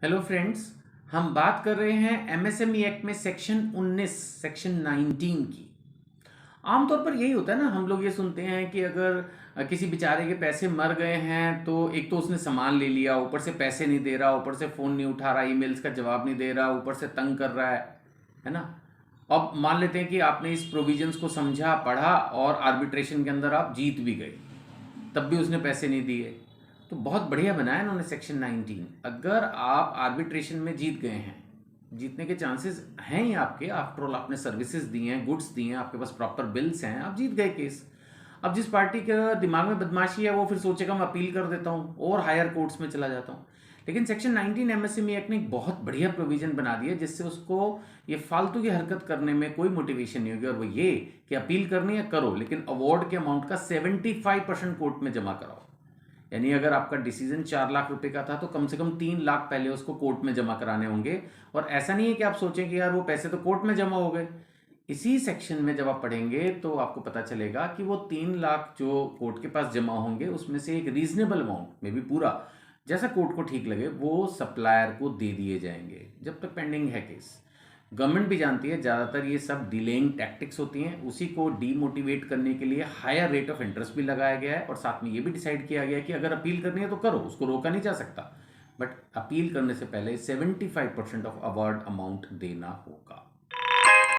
Hello friends. हम बात कर रहे हैं एमएसएमई एक्ट में सेक्शन 19 सेक्शन 19 की। आमतौर पर यही होता है ना, हम लोग ये सुनते हैं कि अगर किसी बेचारे के पैसे मर गए हैं तो एक तो उसने सामान ले लिया, ऊपर से पैसे नहीं दे रहा, ऊपर से फ़ोन नहीं उठा रहा, ईमेल्स का जवाब नहीं दे रहा, ऊपर से तंग कर रहा है ना। अब मान लेते हैं कि आपने इस प्रोविजंस को समझा, पढ़ा और आर्बिट्रेशन के अंदर आप जीत भी गए, तब भी उसने पैसे नहीं दिए। तो बहुत बढ़िया बनाया इन्होंने सेक्शन 19। अगर आप आर्बिट्रेशन में जीत गए हैं, जीतने के चांसेस हैं ही आपके, आफ्टर ऑल आपने सर्विसेज दी हैं, गुड्स दिए हैं, आपके पास प्रॉपर बिल्स हैं, आप जीत गए केस। अब जिस पार्टी के दिमाग में बदमाशी है वो फिर सोचेगा मैं अपील कर देता हूँ और हायर कोर्ट्स में चला जाता हूँ। लेकिन सेक्शन 19 एमएसएमई एक्ट ने एक बहुत बढ़िया प्रोविजन बना दिया जिससे उसको ये फालतू की हरकत करने में कोई मोटिवेशन नहीं होगी, और वो ये कि अपील करनी है करो, लेकिन अवार्ड के अमाउंट का 75% कोर्ट में जमा कराओ। यानी अगर आपका डिसीजन 4 लाख रुपए का था तो कम से कम 3 लाख पहले उसको कोर्ट में जमा कराने होंगे। और ऐसा नहीं है कि आप सोचें कि यार वो पैसे तो कोर्ट में जमा हो गए। इसी सेक्शन में जब आप पढ़ेंगे तो आपको पता चलेगा कि वो 3 लाख जो कोर्ट के पास जमा होंगे उसमें से एक रीजनेबल अमाउंट में भी पूरा, जैसा कोर्ट को ठीक लगे, वो सप्लायर को दे दिए जाएंगे जब तक पेंडिंग है केस। गवर्नमेंट भी जानती है ज़्यादातर ये सब डिलेइंग टैक्टिक्स होती हैं, उसी को डीमोटिवेट करने के लिए हायर रेट ऑफ इंटरेस्ट भी लगाया गया है, और साथ में ये भी डिसाइड किया गया है कि अगर अपील करनी है तो करो, उसको रोका नहीं जा सकता, बट अपील करने से पहले 75% ऑफ अवार्ड अमाउंट देना होगा।